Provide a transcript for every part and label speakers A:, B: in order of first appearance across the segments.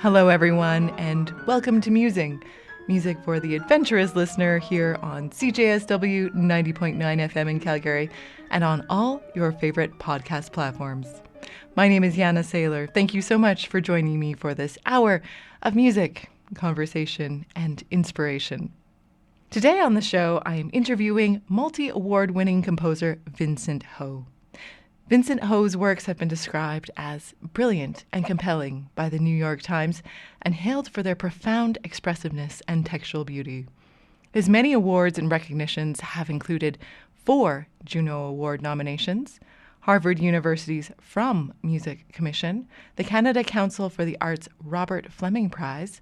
A: Hello, everyone, and welcome to Musing, music for the adventurous listener here on CJSW 90.9 FM in Calgary and on all your favorite podcast platforms. My name is Janna Sailor. Thank you so much for joining me for this hour of music, conversation, and inspiration. Today on the show, I am interviewing multi-award-winning composer Vincent Ho. Vincent Ho's works have been described as brilliant and compelling by the New York Times and hailed for their profound expressiveness and textual beauty. His many awards and recognitions have included 4 Juno Award nominations, Harvard University's From Music Commission, the Canada Council for the Arts Robert Fleming Prize,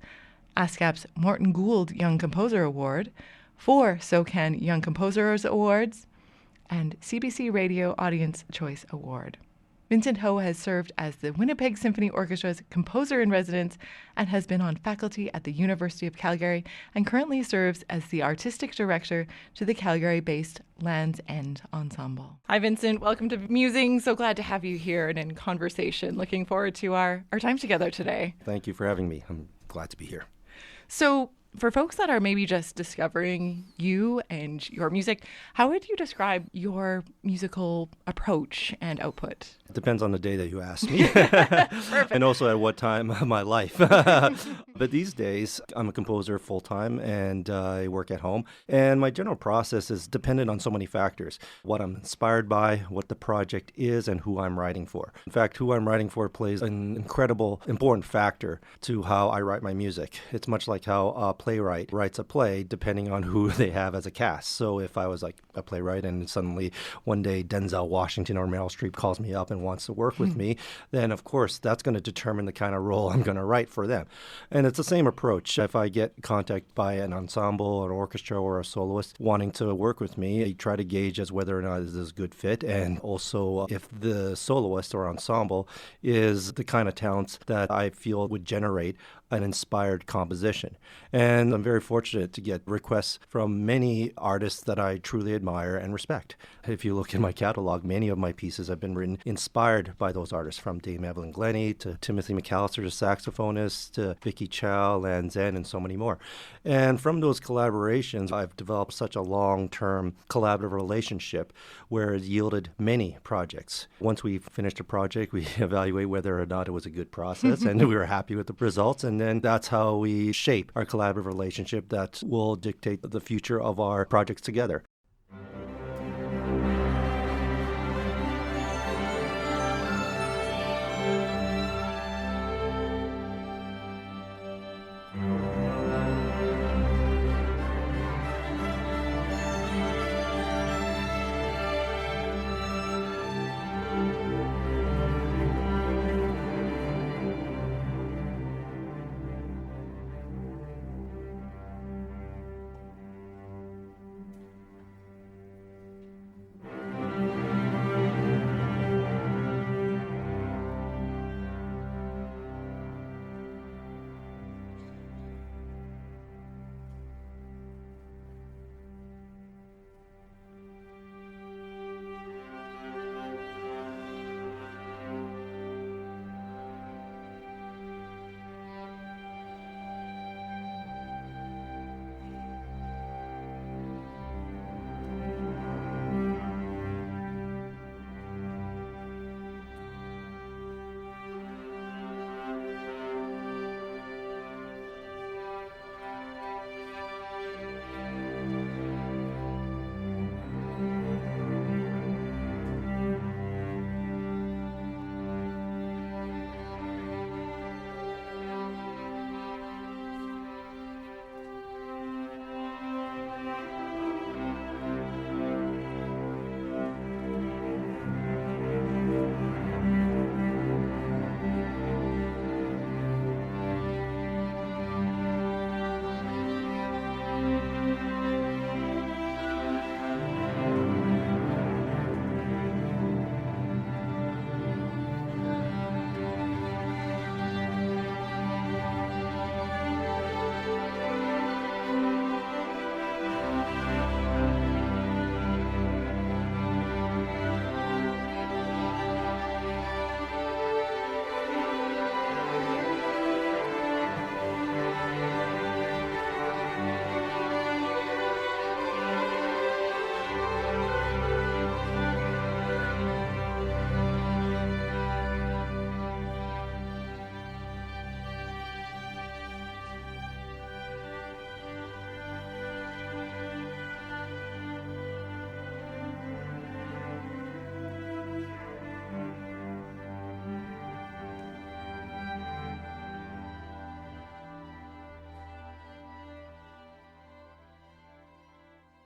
A: ASCAP's Morton Gould Young Composer Award, 4 SOCAN Young Composers Awards, and CBC Radio Audience Choice Award. Vincent Ho has served as the Winnipeg Symphony Orchestra's composer-in-residence and has been on faculty at the University of Calgary and currently serves as the artistic director to the Calgary-based Land's End Ensemble. Hi, Vincent. Welcome to Musing. So glad to have you here and in conversation. Looking forward to our time together today.
B: Thank you for having me. I'm glad to be here.
A: So, for folks that are maybe just discovering you and your music, how would you describe your musical approach and output?
B: It depends on the day that you ask me and also at what time of my life. But these days, I'm a composer full-time and I work at home. And my general process is dependent on so many factors. What I'm inspired by, what the project is, and who I'm writing for. In fact, who I'm writing for plays an incredible, important factor to how I write my music. It's much like how a playwright writes a play depending on who they have as a cast. So if I was like a playwright and suddenly one day Denzel Washington or Meryl Streep calls me up and wants to work with me, then of course that's going to determine the kind of role I'm going to write for them. And it's the same approach. If I get contacted by an ensemble, an orchestra, or a soloist wanting to work with me, I try to gauge as whether or not this is a good fit, and also if the soloist or ensemble is the kind of talents that I feel would generate an inspired composition. And I'm very fortunate to get requests from many artists that I truly admire and respect. If you look in my catalog, many of my pieces have been written inspired by those artists, from Dame Evelyn Glennie to Timothy McAllister, the saxophonist, to Vicky Chow, Lan Zen, and so many more. And from those collaborations, I've developed such a long-term collaborative relationship where it yielded many projects. Once we finished a project, we evaluate whether or not it was a good process, and we were happy with the results. And then that's how we shape our collaborative relationship that will dictate the future of our projects together.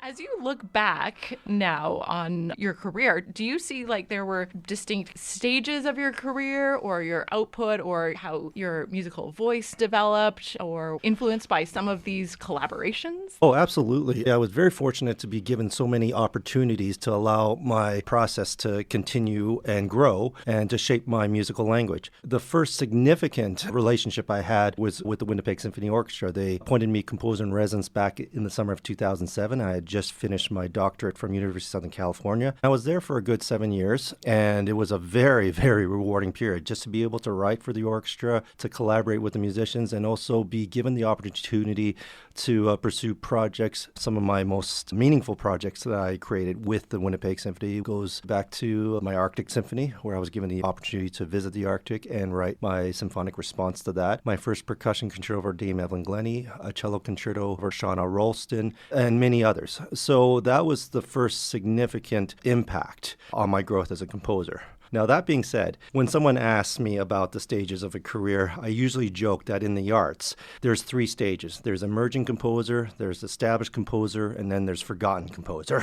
A: As you look back now on your career, do you see like there were distinct stages of your career or your output or how your musical voice developed or influenced by some of these collaborations?
B: Oh, absolutely. I was very fortunate to be given so many opportunities to allow my process to continue and grow and to shape my musical language. The first significant relationship I had was with the Winnipeg Symphony Orchestra. They appointed me composer in residence back in the summer of 2007. I had just finished my doctorate from University of Southern California. I was there for a good 7 years, and it was a very, very rewarding period just to be able to write for the orchestra, to collaborate with the musicians, and also be given the opportunity to pursue projects. Some of my most meaningful projects that I created with the Winnipeg Symphony goes back to my Arctic Symphony, where I was given the opportunity to visit the Arctic and write my symphonic response to that. My first percussion concerto for Dame Evelyn Glennie, a cello concerto for Shauna Rolston, and many others. So that was the first significant impact on my growth as a composer. Now, that being said, when someone asks me about the stages of a career, I usually joke that in the arts, there's 3 stages. There's emerging composer, there's established composer, and then there's forgotten composer.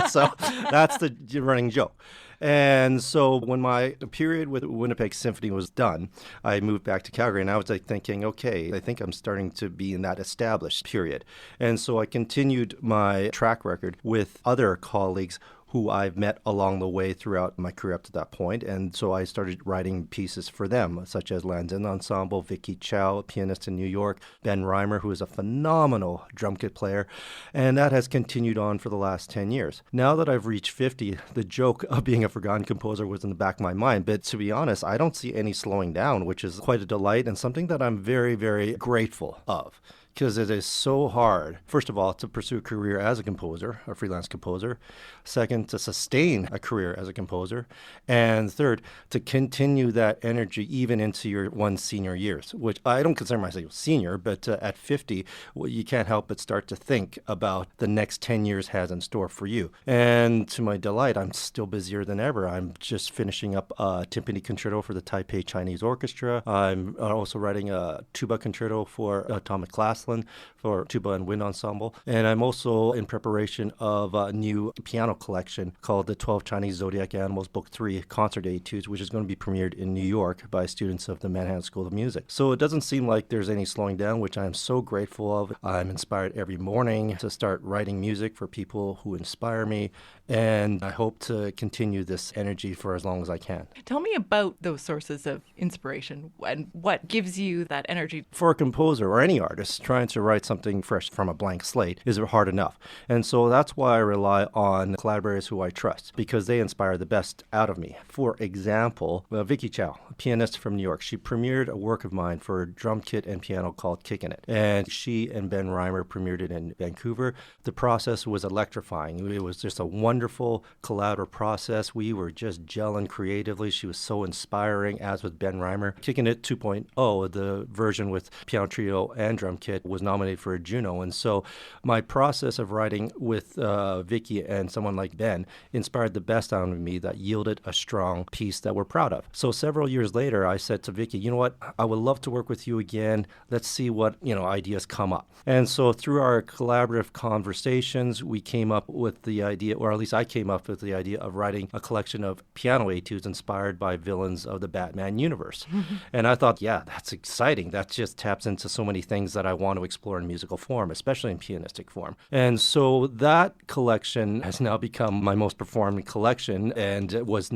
B: So that's the running joke. And so when my period with Winnipeg Symphony was done, I moved back to Calgary, and I was thinking, okay, I think I'm starting to be in that established period. And so I continued my track record with other colleagues who I've met along the way throughout my career up to that point. And so I started writing pieces for them, such as Landin Ensemble, Vicky Chow, a pianist in New York, Ben Reimer, who is a phenomenal drum kit player. And that has continued on for the last 10 years. Now that I've reached 50, the joke of being a forgotten composer was in the back of my mind. But to be honest, I don't see any slowing down, which is quite a delight and something that I'm very, very grateful of. Because it is so hard, first of all, to pursue a career as a composer, a freelance composer. Second, to sustain a career as a composer. And third, to continue that energy even into your senior years, which I don't consider myself senior, but at 50, you can't help but start to think about the next 10 years has in store for you. And to my delight, I'm still busier than ever. I'm just finishing up a timpani concerto for the Taipei Chinese Orchestra. I'm also writing a tuba concerto for Tom McClaslin for tuba and wind ensemble. And I'm also in preparation of a new piano collection called the 12 Chinese Zodiac Animals Book 3 Concert Etudes, which is going to be premiered in New York by students of the Manhattan School of Music. So it doesn't seem like there's any slowing down, which I am so grateful of. I'm inspired every morning to start writing music for people who inspire me, and I hope to continue this energy for as long as I can.
A: Tell me about those sources of inspiration and what gives you that energy.
B: For a composer or any artist, trying to write something fresh from a blank slate is hard enough. And so that's why I rely on collaborators who I trust, because they inspire the best out of me. For example, Vicky Chow, a pianist from New York, she premiered a work of mine for drum kit and piano called Kickin. And she and Ben Reimer premiered it in Vancouver. The process was electrifying. It was just a wonderful collaborative process. We were just gelling creatively. She was so inspiring, as with Ben Reimer. Kickin' It 2.0, the version with piano trio and drum kit, was nominated for a Juno. And so my process of writing with Vicky and someone like Ben inspired the best out of me that yielded a strong piece that we're proud of. So several years later, I said to Vicky, you know what, I would love to work with you again. Let's see what, ideas come up. And so through our collaborative conversations, we came up with the idea, or at least I came up with the idea of writing a collection of piano etudes inspired by villains of the Batman universe. And I thought, yeah, that's exciting. That just taps into so many things that I want to explore in musical form, especially in pianistic form. And so that collection has now become my most performing collection and was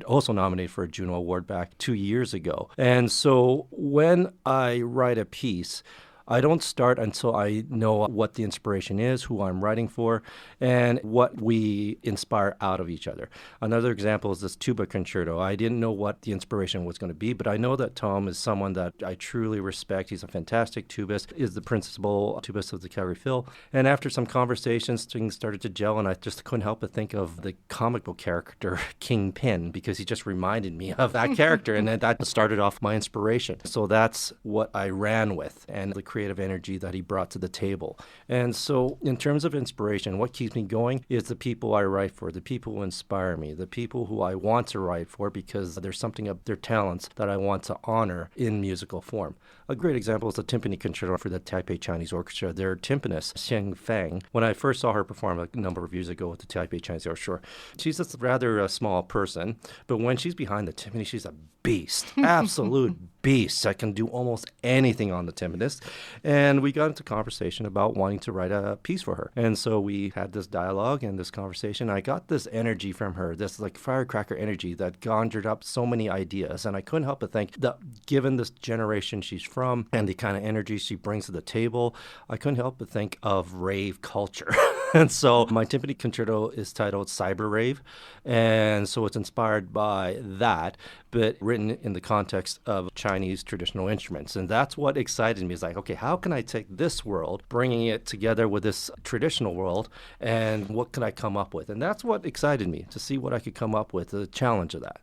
B: also nominated for a Juno Award back 2 years ago. And so when I write a piece, I don't start until I know what the inspiration is, who I'm writing for, and what we inspire out of each other. Another example is this tuba concerto. I didn't know what the inspiration was going to be, but I know that Tom is someone that I truly respect. He's a fantastic tubist, is the principal tubist of the Calgary Phil. And after some conversations, things started to gel, and I just couldn't help but think of the comic book character Kingpin, because he just reminded me of that character, and that started off my inspiration. So that's what I ran with. And the creative energy that he brought to the table. And so in terms of inspiration, what keeps me going is the people I write for, the people who inspire me, the people who I want to write for because there's something of their talents that I want to honor in musical form. A great example is the timpani concerto for the Taipei Chinese Orchestra. Their timpanist, Xiang Fang, when I first saw her perform a number of years ago with the Taipei Chinese Orchestra, she's a rather small person, but when she's behind the timpani, she's a beast, absolute beast. I can do almost anything on the timpanist. And we got into conversation about wanting to write a piece for her. And so we had this dialogue and this conversation. I got this energy from her, this like firecracker energy that conjured up so many ideas. And I couldn't help but think that given this generation she's from and the kind of energy she brings to the table, I couldn't help but think of rave culture. And so my timpani concerto is titled Cyber Rave. And so it's inspired by that, but written in the context of Chinese traditional instruments. And that's what excited me. It's like, okay, how can I take this world, bringing it together with this traditional world, and what can I come up with? And that's what excited me, to see what I could come up with, the challenge of that.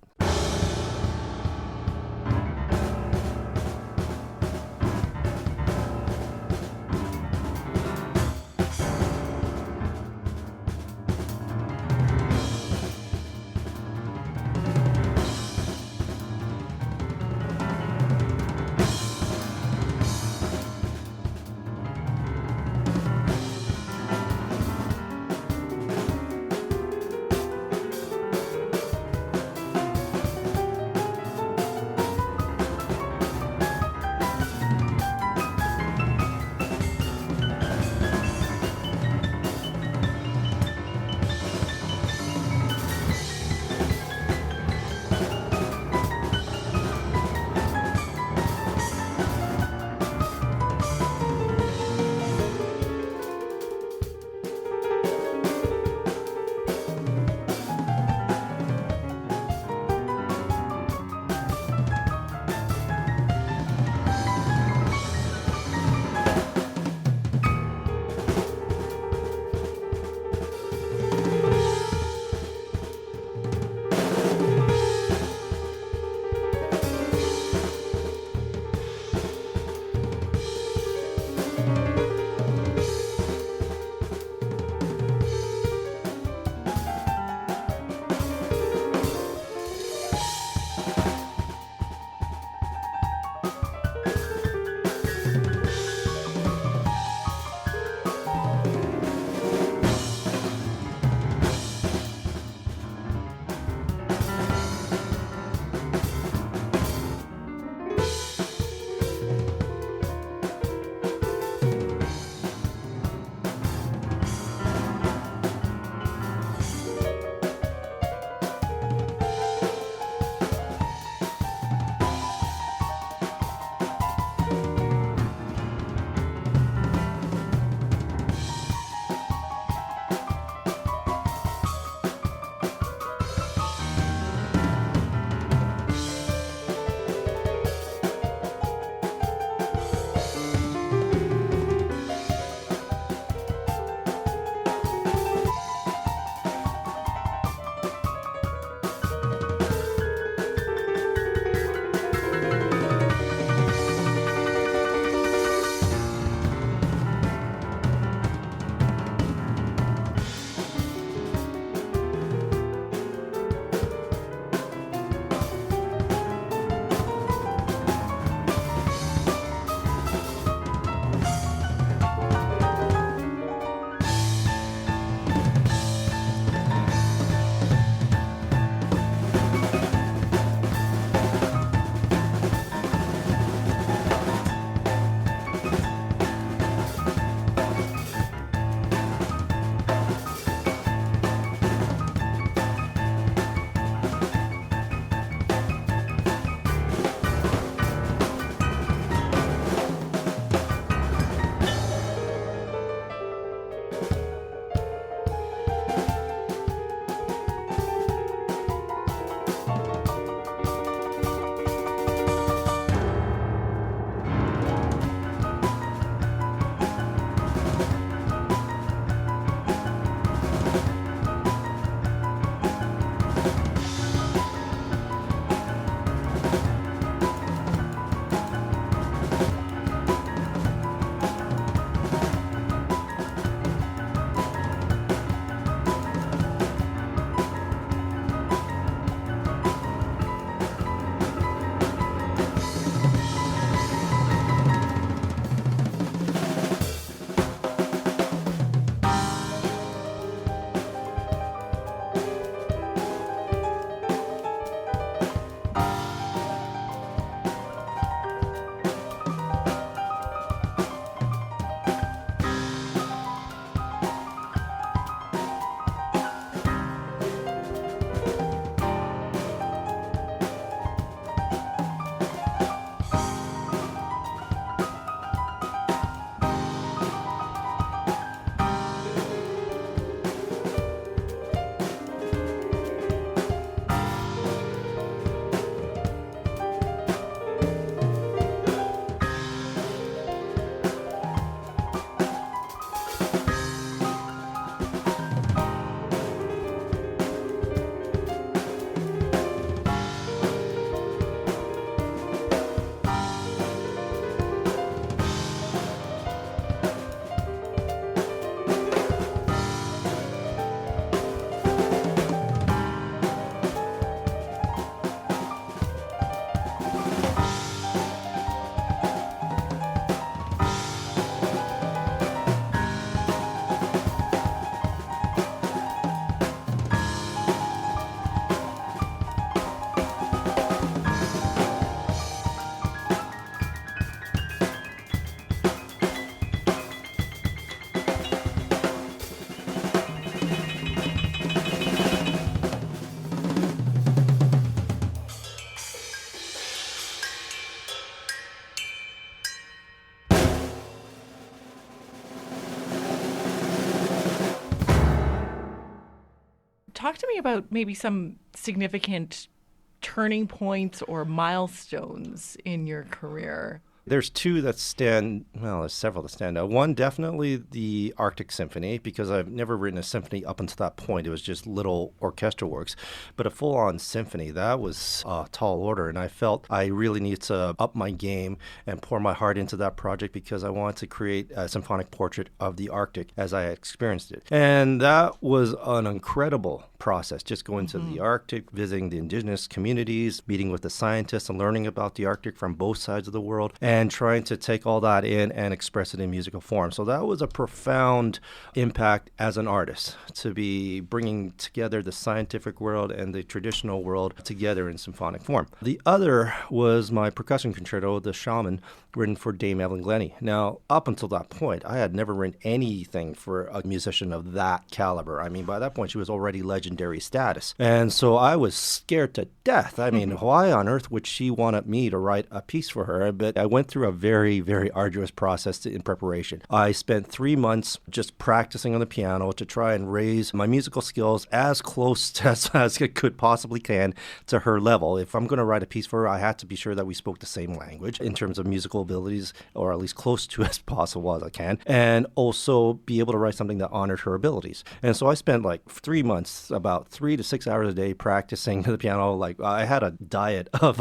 A: Talk to me about maybe some significant turning points or milestones in your career.
B: There's two that stand, well, there's several that stand out. One, definitely the Arctic Symphony, because I've never written a symphony up until that point. It was just little orchestral works. But a full-on symphony, that was a tall order. And I felt I really needed to up my game and pour my heart into that project because I wanted to create a symphonic portrait of the Arctic as I experienced it. And that was an incredible process, just going to the Arctic, visiting the indigenous communities, meeting with the scientists and learning about the Arctic from both sides of the world, and trying to take all that in and express it in musical form. So that was a profound impact as an artist, to be bringing together the scientific world and the traditional world together in symphonic form. The other was my percussion concerto, the Shaman, written for Dame Evelyn Glennie. Now, up until that point, I had never written anything for a musician of that caliber. I mean, by that point, she was already legendary status. And so I was scared to death. I mean, why on earth would she want me to write a piece for her? But I went through a very, very arduous process in preparation. I spent 3 months just practicing on the piano to try and raise my musical skills as close as it could possibly can to her level. If I'm going to write a piece for her, I had to be sure that we spoke the same language in terms of musical abilities, or at least close to as possible as I can, and also be able to write something that honored her abilities. And so I spent like 3 months, about 3 to 6 hours a day practicing the piano. Like I had a diet of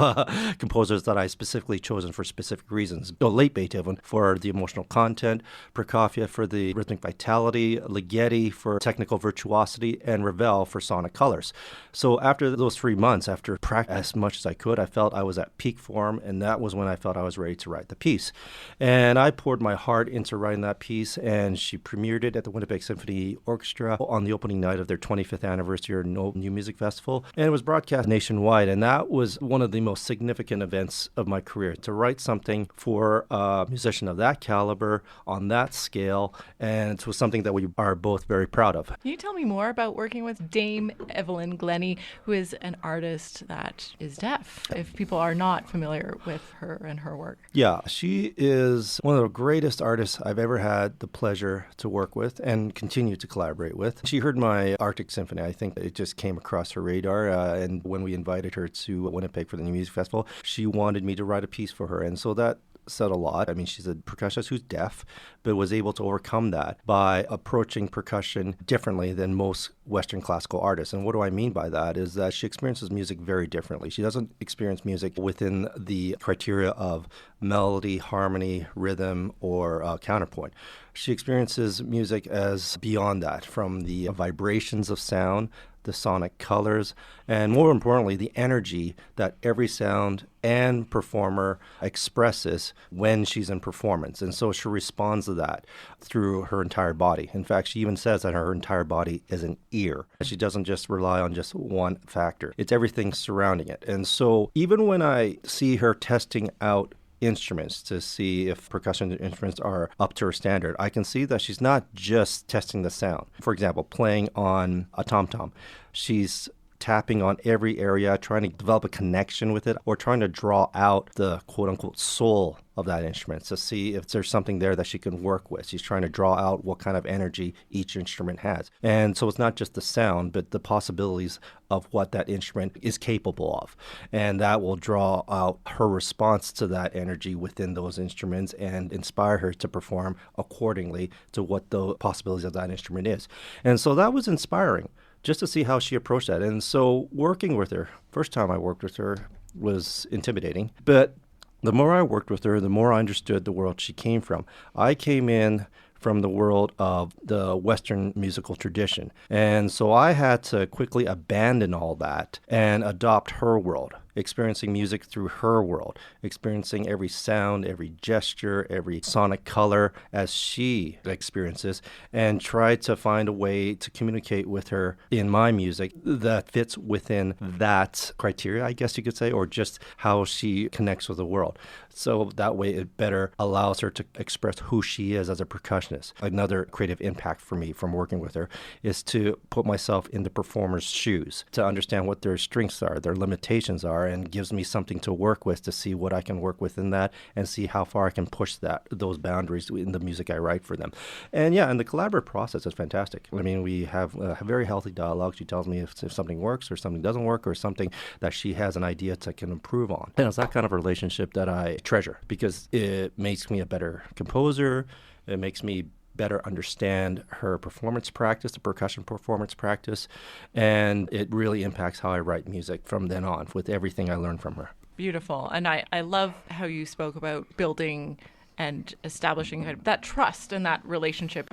B: composers that I specifically chosen for specific reasons. Late Beethoven for the emotional content, Prokofiev for the rhythmic vitality, Ligeti for technical virtuosity, and Ravel for sonic colors. So after those 3 months, after practicing as much as I could, I felt I was at peak form, and that was when I felt I was ready to write the piece. And I poured my heart into writing that piece, and she premiered it at the Winnipeg Symphony Orchestra on the opening night of their 25th anniversary New Music Festival, and it was broadcast nationwide. And that was one of the most significant events of my career, to write something for a musician of that caliber on that scale, and it was something that we are both very proud of.
A: Can you tell me more about working with Dame Evelyn Glennie, who is an artist that is deaf, if people are not familiar with her and her work?
B: Yeah, she is one of the greatest artists I've ever had the pleasure to work with and continue to collaborate with. She heard my Arctic Symphony. I think it just came across her radar, and when we invited her to Winnipeg for the New Music Festival, she wanted me to write a piece for her, and so that said a lot. I mean, she's a percussionist who's deaf, but was able to overcome that by approaching percussion differently than most Western classical artists. And what do I mean by that is that she experiences music very differently. She doesn't experience music within the criteria of melody, harmony, rhythm, or counterpoint. She experiences music as beyond that, from the vibrations of sound, the sonic colors, and more importantly, the energy that every sound and performer expresses when she's in performance. And so she responds to that through her entire body. In fact, she even says that her entire body is an ear. She doesn't just rely on just one factor. It's everything surrounding it. And so even when I see her testing out instruments to see if percussion instruments are up to her standard, I can see that she's not just testing the sound. For example, playing on a tom-tom, she's tapping on every area, trying to develop a connection with it, or trying to draw out the quote-unquote soul of that instrument to see if there's something there that she can work with. She's trying to draw out what kind of energy each instrument has. And so it's not just the sound, but the possibilities of what that instrument is capable of. And that will draw out her response to that energy within those instruments and inspire her to perform accordingly to what the possibilities of that instrument is. And so that was inspiring, just to see how she approached that. And so working with her, first time I worked with her was intimidating, but the more I worked with her, the more I understood the world she came from. I came in from the world of the Western musical tradition. And so I had to quickly abandon all that and adopt her world, experiencing music through her world, experiencing every sound, every gesture, every sonic color as she experiences, and try to find a way to communicate with her in my music that fits within that criteria, I guess you could say, or just how she connects with the world. So that way it better allows her to express who she is as a percussionist. Another creative impact for me from working with her is to put myself in the performer's shoes, to understand what their strengths are, their limitations are, are and gives me something to work with to see what I can work within that and see how far I can push those boundaries in the music I write for them. And yeah, and the collaborative process is fantastic. I mean, we have a very healthy dialogue. She tells me if something works or something doesn't work or something that she has an idea to can improve on. And it's that kind of relationship that I treasure because it makes me a better composer. It makes me better understand her performance practice, the percussion performance practice, and it really impacts how I write music from then on with everything I learned from her.
A: Beautiful. And I love how you spoke about building and establishing that trust and that relationship.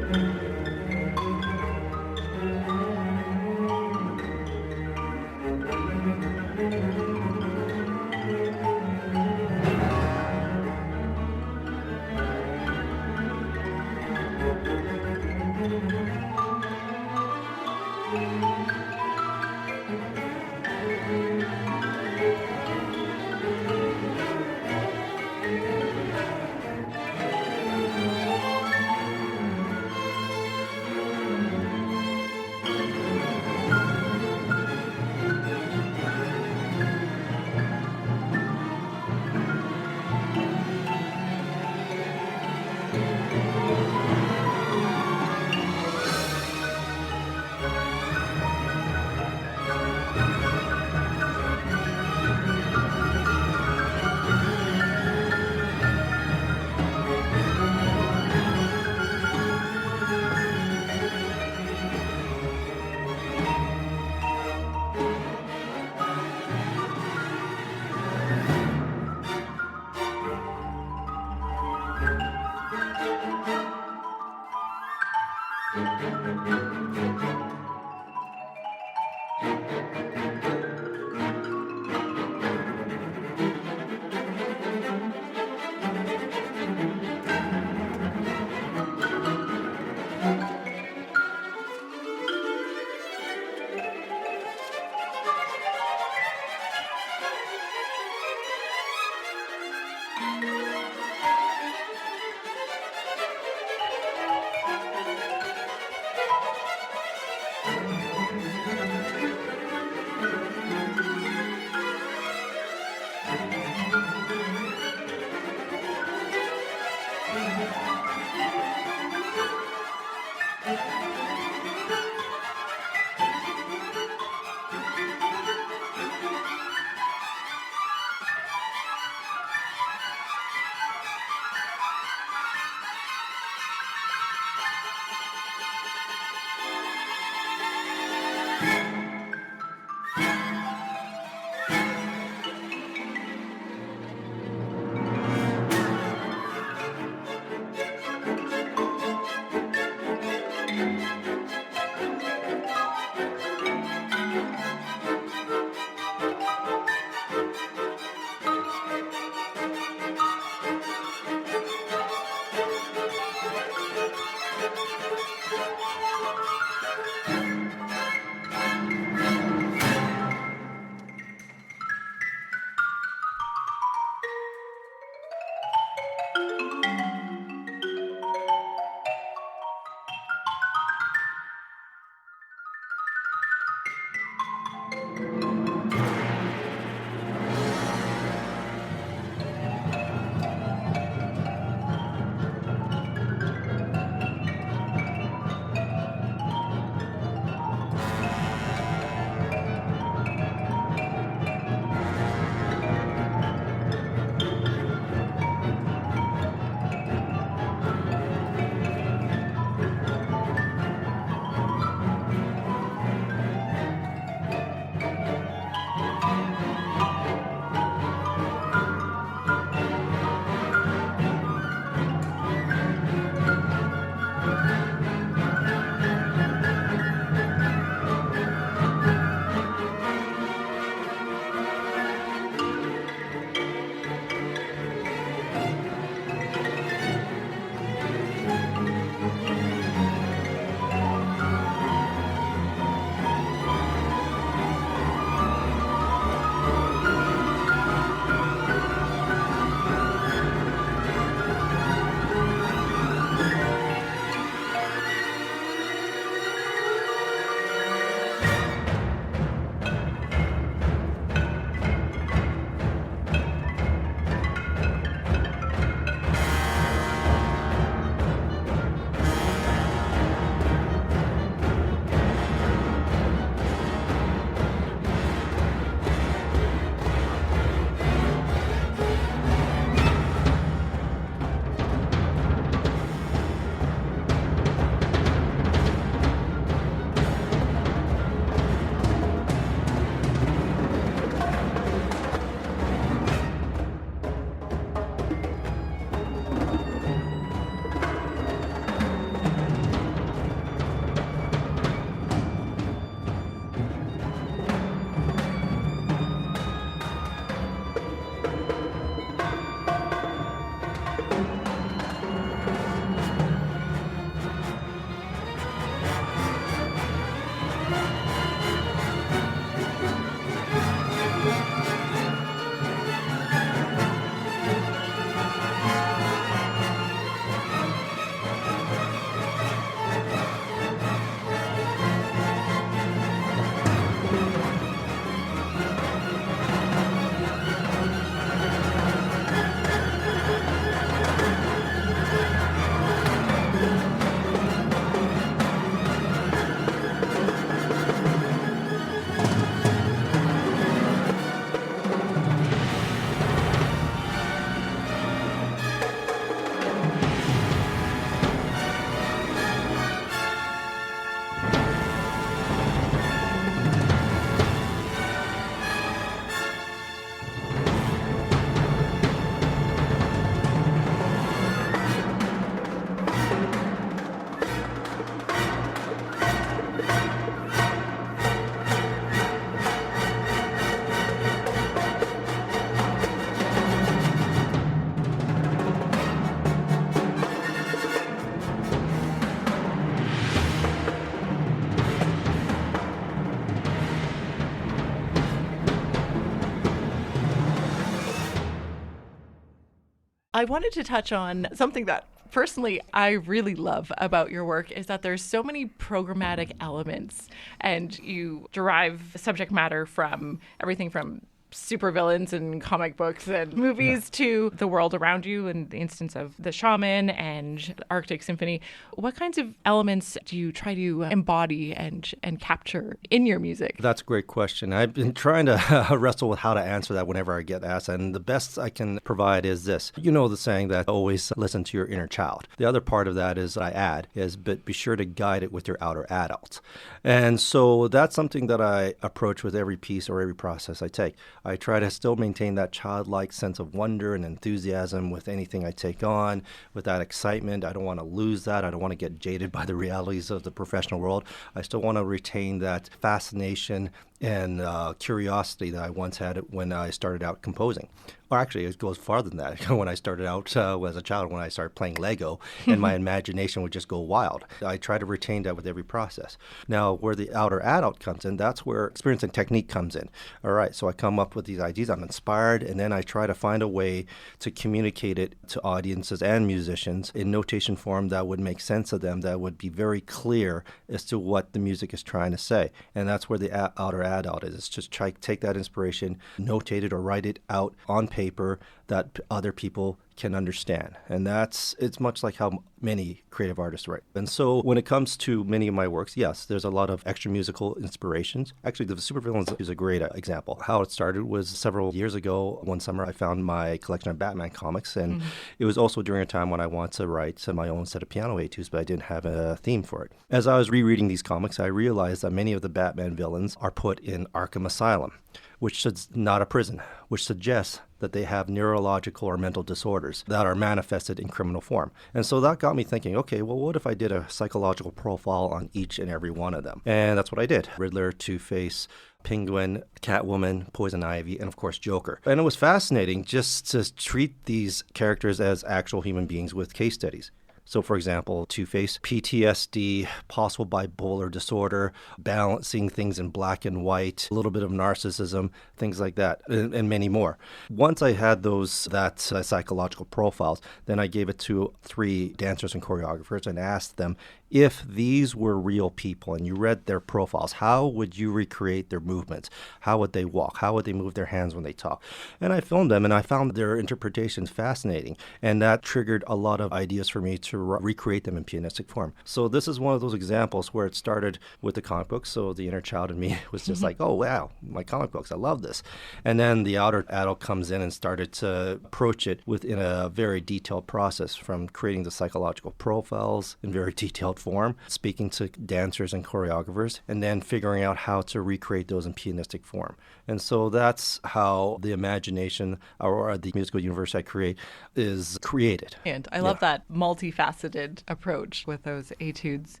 A: I wanted to touch on something that personally I really love about your work is that there's so many programmatic elements, and you derive subject matter from everything from supervillains and comic books and movies to the world around you, in the instance of the Shaman and Arctic Symphony. What kinds of elements do you try to embody and capture in your music?
B: That's a great question. I've been trying to wrestle with how to answer that whenever I get asked, and the best I can provide is this. You know the saying that always listen to your inner child. The other part of that is I add is, but be sure to guide it with your outer adult. And so that's something that I approach with every piece or every process I take. I try to still maintain that childlike sense of wonder and enthusiasm with anything I take on, with that excitement. I don't want to lose that. I don't want to get jaded by the realities of the professional world. I still want to retain that fascination and curiosity that I once had when I started out composing. Or actually, it goes farther than that. When I started out as a child, when I started playing Lego, and my imagination would just go wild. I try to retain that with every process. Now, where the outer adult comes in, that's where experience and technique comes in. All right, so I come up with these ideas, I'm inspired, and then I try to find a way to communicate it to audiences and musicians in notation form that would make sense of them, that would be very clear as to what the music is trying to say. And that's where the outer adult is. It's just try to take that inspiration, notate it or write it out on paper that other people can understand. And it's much like how many creative artists write. And so when it comes to many of my works, yes, there's a lot of extra musical inspirations. Actually, the Supervillains is a great example. How it started was several years ago. One summer, I found my collection of Batman comics, and it was also during a time when I wanted to write my own set of piano etudes, but I didn't have a theme for it. As I was rereading these comics, I realized that many of the Batman villains are put in Arkham Asylum, which is not a prison, which suggests that they have neurological or mental disorders that are manifested in criminal form. And so that got me thinking, okay, well, what if I did a psychological profile on each and every one of them? And that's what I did. Riddler, Two-Face, Penguin, Catwoman, Poison Ivy, and of course Joker. And it was fascinating just to treat these characters as actual human beings with case studies. So, for example, Two-Face, PTSD, possible bipolar disorder, balancing things in black and white, a little bit of narcissism, things like that, and many more. Once I had that psychological profiles, then I gave it to 3 dancers and choreographers and asked them, if these were real people and you read their profiles, how would you recreate their movements? How would they walk? How would they move their hands when they talk? And I filmed them, and I found their interpretations fascinating. And that triggered a lot of ideas for me to recreate them in pianistic form. So this is one of those examples where it started with the comic books. So the inner child in me was just like, oh, wow, my comic books, I love this. And then the outer adult comes in and started to approach it within a very detailed process, from creating the psychological profiles in very detailed form, speaking to dancers and choreographers, and then figuring out how to recreate those in pianistic form. And so that's how the imagination or the musical universe I create is created.
A: And I love that multifaceted approach with those etudes.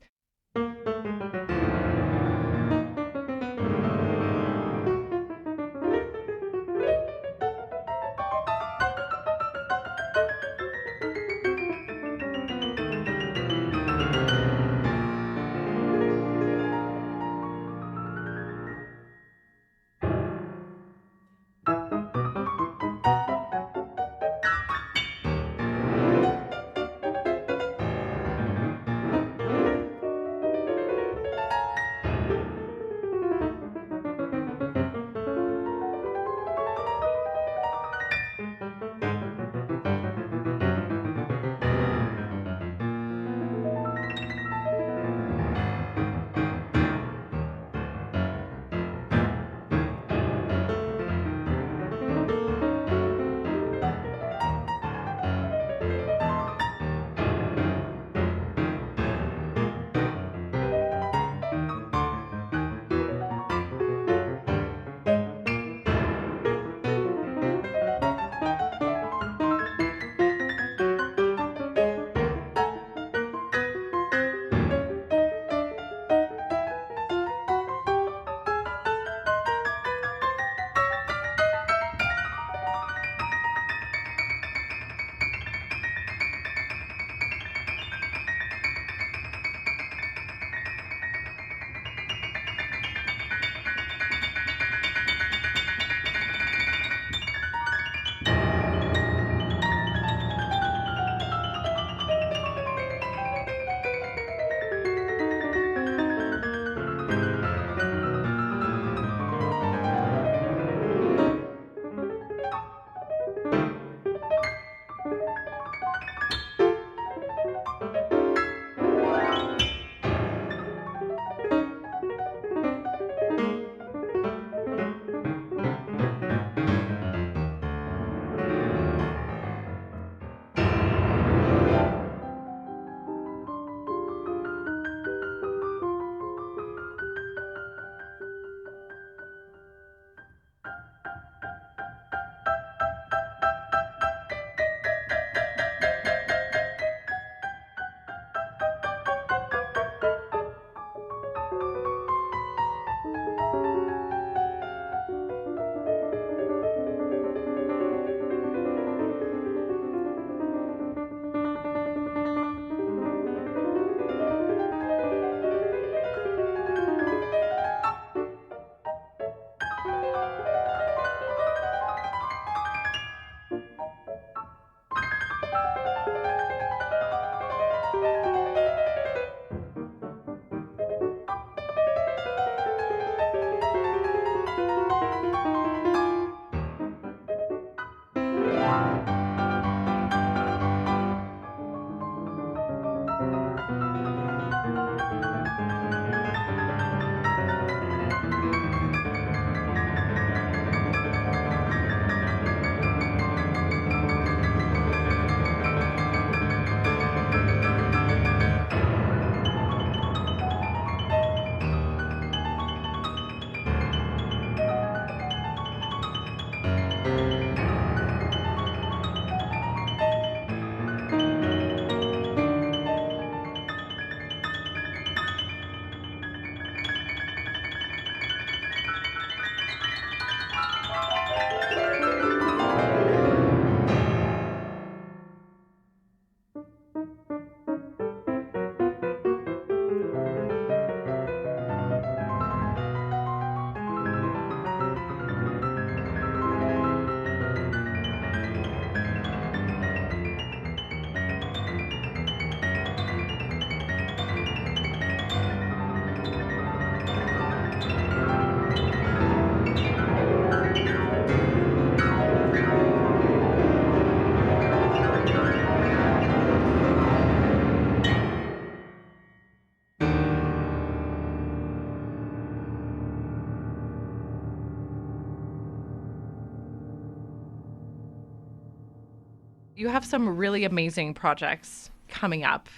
A: You have some really amazing projects coming up.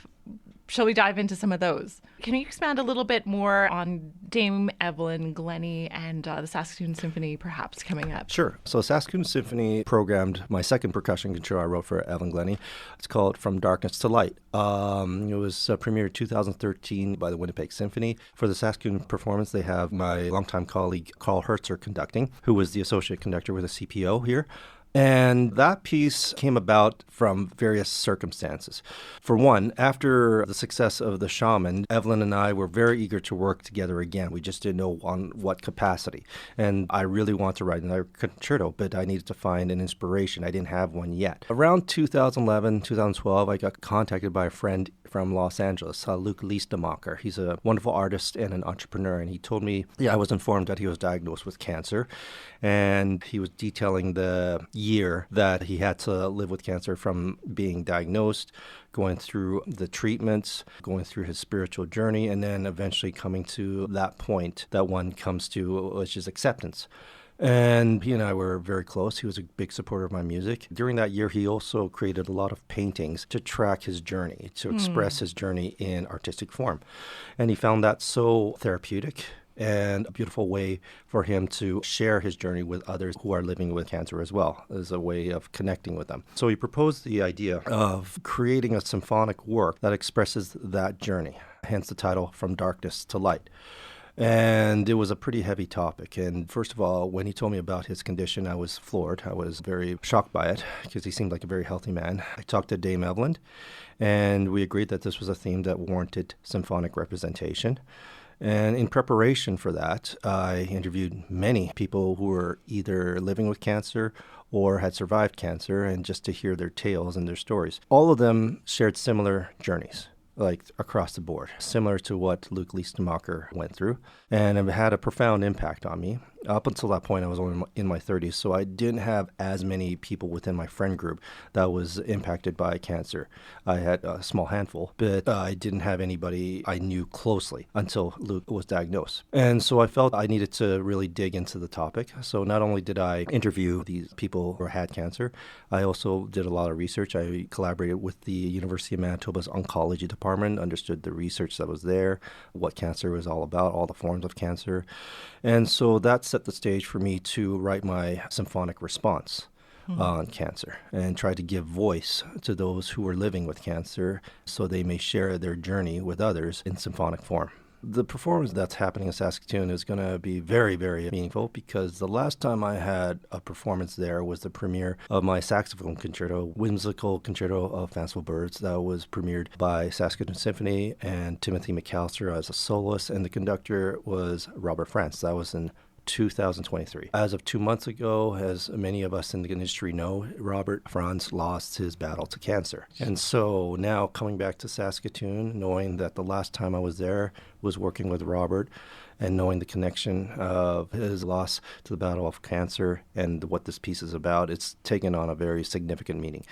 A: Shall we dive into some of those? Can you expand a little bit more on Dame Evelyn, Glennie, and the Saskatoon Symphony perhaps coming up?
B: Sure. So Saskatoon Symphony programmed my second percussion concerto I wrote for Evelyn Glennie. It's called From Darkness to Light. It was premiered 2013 by the Winnipeg Symphony. For the Saskatoon performance, they have my longtime colleague Carl Hertzer conducting, who was the associate conductor with the CPO here. And that piece came about from various circumstances. For one, after the success of the Shaman, Evelyn and I were very eager to work together again. We just didn't know on what capacity. And I really wanted to write another concerto, but I needed to find an inspiration. I didn't have one yet. Around 2011, 2012, I got contacted by a friend from Los Angeles, Luc Liestemacher. He's a wonderful artist and an entrepreneur, and he told me, I was informed that he was diagnosed with cancer, and he was detailing the year that he had to live with cancer from being diagnosed, going through the treatments, going through his spiritual journey, and then eventually coming to that point that one comes to, which is acceptance. And he and I were very close. He was a big supporter of my music. During that year, he also created a lot of paintings to track his journey, to express his journey in artistic form. And he found that so therapeutic and a beautiful way for him to share his journey with others who are living with cancer as well, as a way of connecting with them. So he proposed the idea of creating a symphonic work that expresses that journey, hence the title, From Darkness to Light. And it was a pretty heavy topic. And first of all, when he told me about his condition, I was floored. I was very shocked by it because he seemed like a very healthy man. I talked to Dame Evelyn, and we agreed that this was a theme that warranted symphonic representation. And in preparation for that, I interviewed many people who were either living with cancer or had survived cancer, and just to hear their tales and their stories. All of them shared similar journeys, like across the board, similar to what Luc Liestemacher went through. And it had a profound impact on me. Up until that point, I was only in my 30s, so I didn't have as many people within my friend group that was impacted by cancer. I had a small handful, but I didn't have anybody I knew closely until Luc was diagnosed. And so I felt I needed to really dig into the topic. So not only did I interview these people who had cancer, I also did a lot of research. I collaborated with the University of Manitoba's oncology department, understood the research that was there, what cancer was all about, all the forms of cancer. And so that set the stage for me to write my symphonic response on cancer and try to give voice to those who are living with cancer so they may share their journey with others in symphonic form. The performance that's happening in Saskatoon is going to be very, very meaningful because the last time I had a performance there was the premiere of my saxophone concerto, Whimsical Concerto of Fanciful Birds, that was premiered by Saskatoon Symphony and Timothy Mickelthwate as a soloist, and the conductor was Robert Franz. That was in 2023. As of 2 months ago, as many of us in the industry know, Robert Franz lost his battle to cancer. And so now coming back to Saskatoon, knowing that the last time I was there was working with Robert and knowing the connection of his loss to the battle of cancer and what this piece is about, it's taken on a very significant meaning.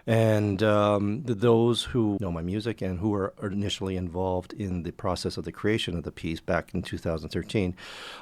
B: And those who know my music and who were initially involved in the process of the creation of the piece back in 2013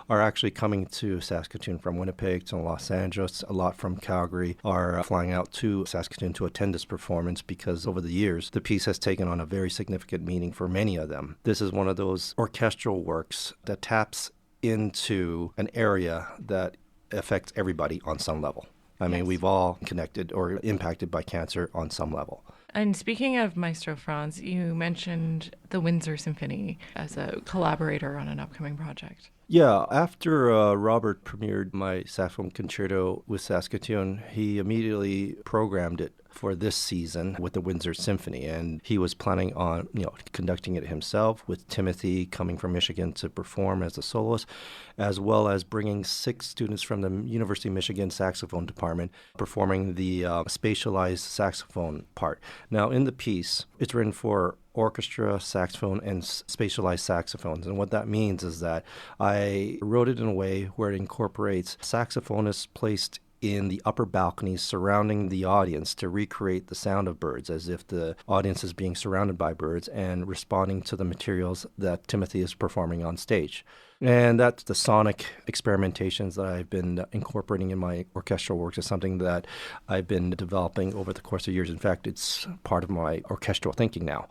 B: are actually coming to Saskatoon from Winnipeg to Los Angeles. A lot from Calgary are flying out to Saskatoon to attend this performance because over the years, the piece has taken on a very significant meaning for many of them. This is one of those orchestral works that taps into an area that affects everybody on some level. I mean, we've all connected or impacted by cancer on some level.
A: And speaking of Maestro Franz, you mentioned the Windsor Symphony as a collaborator on an upcoming project.
B: Yeah, after Robert premiered my saxophone concerto with Saskatoon, he immediately programmed it for this season with the Windsor Symphony, and he was planning on, conducting it himself with Timothy coming from Michigan to perform as a soloist, as well as bringing 6 students from the University of Michigan saxophone department performing the spatialized saxophone part. Now, in the piece, it's written for orchestra, saxophone, and spatialized saxophones. And what that means is that I wrote it in a way where it incorporates saxophonists placed in the upper balconies surrounding the audience to recreate the sound of birds, as if the audience is being surrounded by birds and responding to the materials that Timothy is performing on stage. And that's the sonic experimentations that I've been incorporating in my orchestral works is something that I've been developing over the course of years. In fact, it's part of my orchestral thinking now.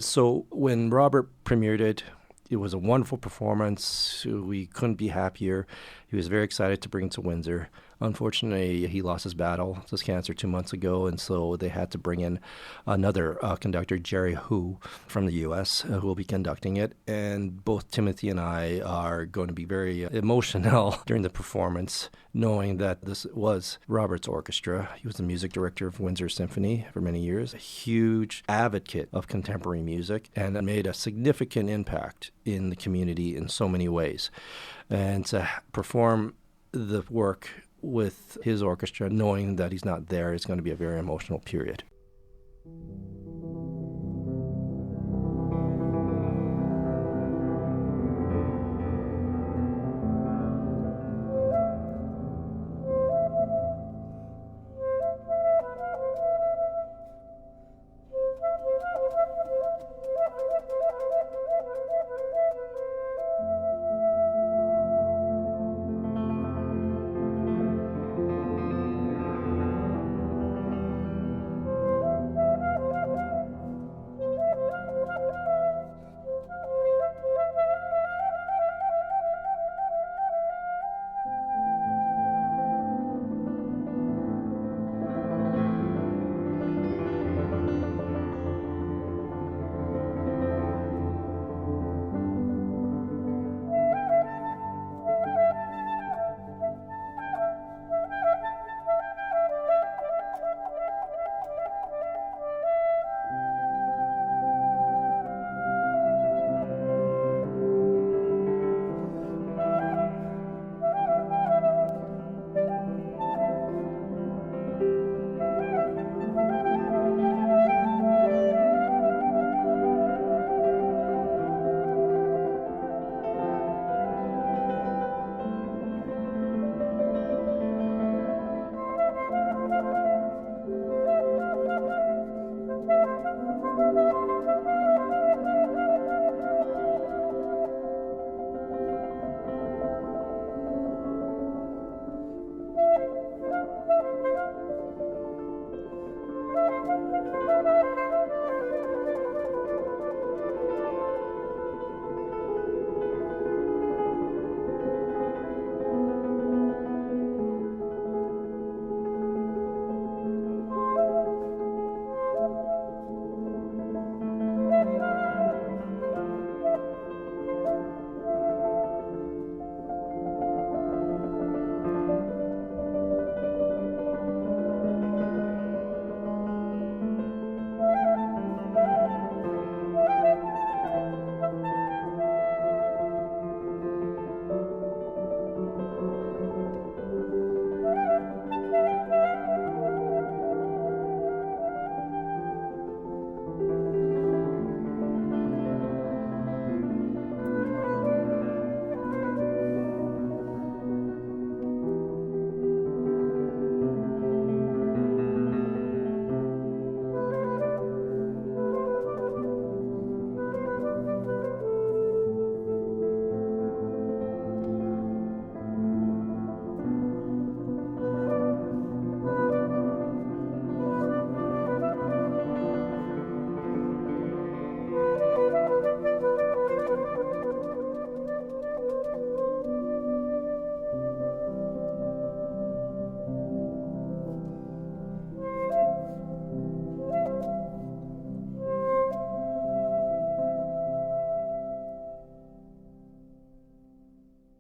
B: So when Robert premiered it, it was a wonderful performance. We couldn't be happier. He was very excited to bring it to Windsor. Unfortunately, he lost his battle to his cancer 2 months ago, and so they had to bring in another conductor, Jerry Hu, from the U.S., who will be conducting it. And both Timothy and I are going to be very emotional during the performance, knowing that this was Robert's orchestra. He was the music director of Windsor Symphony for many years, a huge advocate of contemporary music, and made a significant impact in the community in so many ways. And to perform the work with his orchestra, knowing that he's not there, is going to be a very emotional period.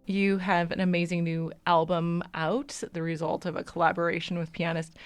A: You have an amazing new album out, the result of a collaboration with pianist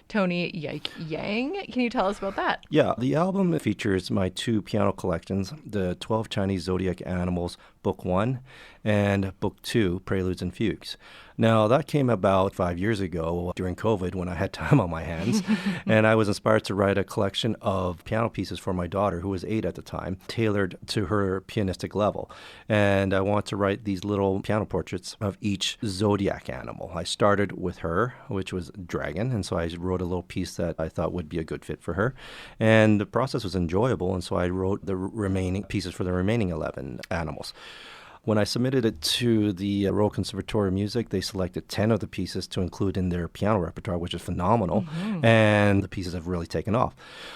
A: Tony Yike Yang. Can you tell us about that?
B: Yeah, the album features my two piano collections, the 12 Chinese Zodiac Animals, Book 1, and Book 2, Preludes and Fugues. Now, that came about 5 years ago during COVID when I had time on my hands, and I was inspired to write a collection of piano pieces for my daughter, who was 8 at the time, tailored to her pianistic level. And I want to write these little piano portraits of each zodiac animal. I started with her, which was Dragon, and so I wrote a little piece that I thought would be a good fit for her. And the process was enjoyable, and so I wrote the remaining pieces for the remaining 11 animals. When I submitted it to the Royal Conservatory of Music, they selected 10 of the pieces to include in their piano repertoire, which is phenomenal. And the pieces have really taken off.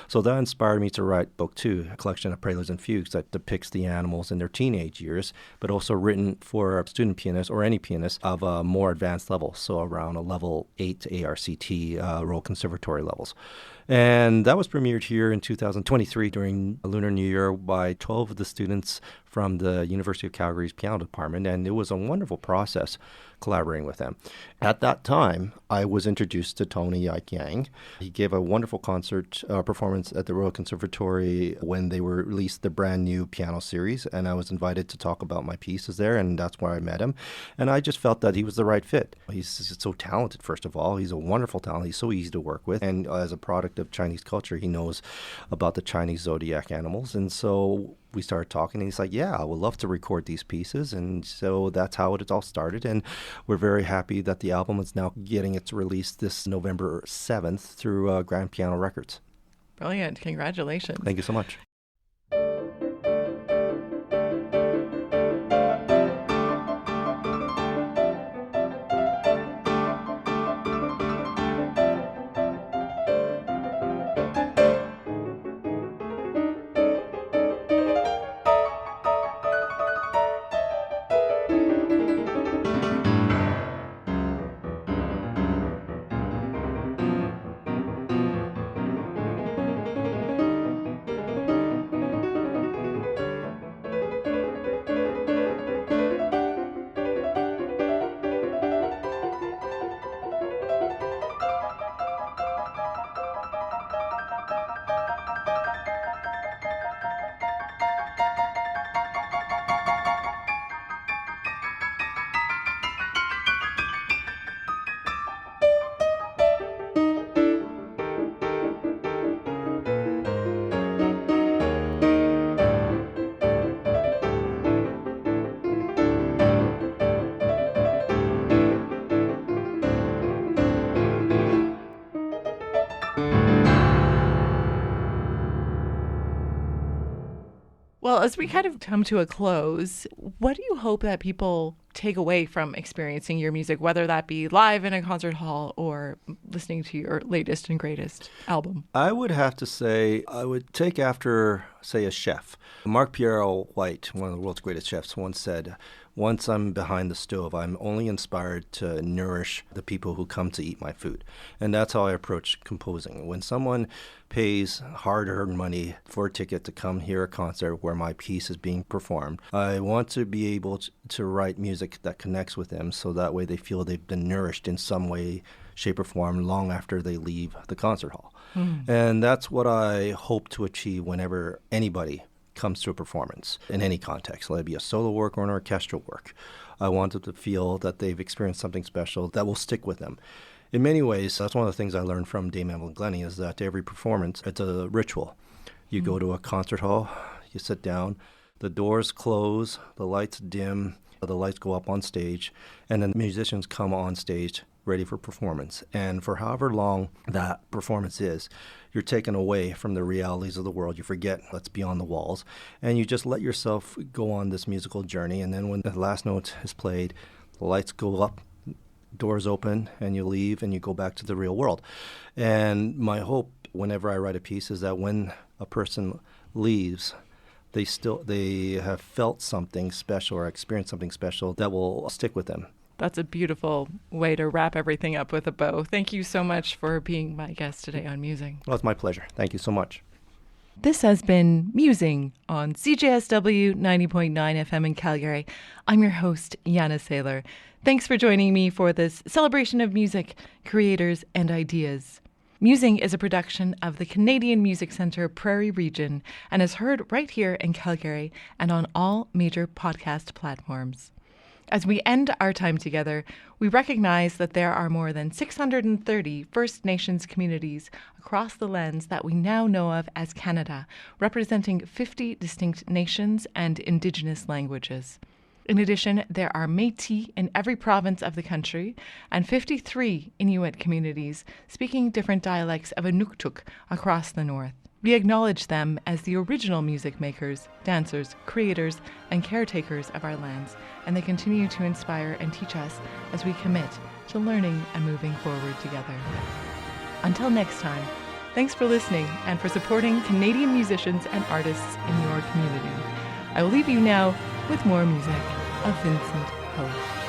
B: So that inspired me to write Book 2, a collection of preludes and fugues that depicts the animals in their teenage years, but also written for student pianists or any pianist of a more advanced level, so around a level 8 ARCT Royal Conservatory levels. And that was premiered here in 2023 during Lunar New Year by 12 of the students from the University of Calgary's piano department, and it was a wonderful process collaborating with them. At that time, I was introduced to Tony Yike. He gave a wonderful concert performance at the Royal Conservatory when they were released the brand new piano series, and I was invited to talk about my pieces there, and that's where I met him. And I just felt that he was the right fit. He's so talented, first of all. He's a wonderful talent. He's so easy to work with, and as a product of Chinese culture, he knows about the Chinese zodiac animals, and so we started talking, and he's like, yeah, I would love to record these pieces. And so that's how it all started. And we're very happy that the album is now getting its release this November 7th through Grand Piano Records.
A: Brilliant. Congratulations.
B: Thank you so much.
A: Well, as we kind of come to a close, what do you hope that people take away from experiencing your music, whether that be live in a concert hall or listening to your latest and greatest album?
B: I would have to say I would take after, say, a chef. Mark Pierre White, one of the world's greatest chefs, once said, once I'm behind the stove, I'm only inspired to nourish the people who come to eat my food. And that's how I approach composing. When someone pays hard-earned money for a ticket to come hear a concert where my piece is being performed, I want to be able to write music that connects with them so that way they feel they've been nourished in some way, shape, or form long after they leave the concert hall. And that's what I hope to achieve whenever anybody comes to a performance in any context, let it be a solo work or an orchestral work. I want them to feel that they've experienced something special that will stick with them. In many ways, that's one of the things I learned from Dame Evelyn Glennie is that every performance, it's a ritual. You go to a concert hall, you sit down, the doors close, the lights dim, the lights go up on stage, and then the musicians come on stage ready for performance. And for however long that performance is, you're taken away from the realities of the world. You forget what's beyond the walls, and you just let yourself go on this musical journey. And then when the last note is played, the lights go up, doors open, and you leave, and you go back to the real world. And my hope whenever I write a piece is that when a person leaves, they have felt something special or experienced something special that will stick with them.
A: That's a beautiful way to wrap everything up with a bow. Thank you so much for being my guest today on Musing.
B: Well, it's my pleasure. Thank you so much.
A: This has been Musing on CJSW 90.9 FM in Calgary. I'm your host, Janna Sailor. Thanks for joining me for this celebration of music, creators, and ideas. Musing is a production of the Canadian Music Centre Prairie Region and is heard right here in Calgary and on all major podcast platforms. As we end our time together, we recognize that there are more than 630 First Nations communities across the lands that we now know of as Canada, representing 50 distinct nations and Indigenous languages. In addition, there are Métis in every province of the country and 53 Inuit communities speaking different dialects of Inuktitut across the north. We acknowledge them as the original music makers, dancers, creators, and caretakers of our lands, and they continue to inspire and teach us as we commit to learning and moving forward together. Until next time, thanks for listening and for supporting Canadian musicians and artists in your community. I will leave you now with more music of Vincent Ho.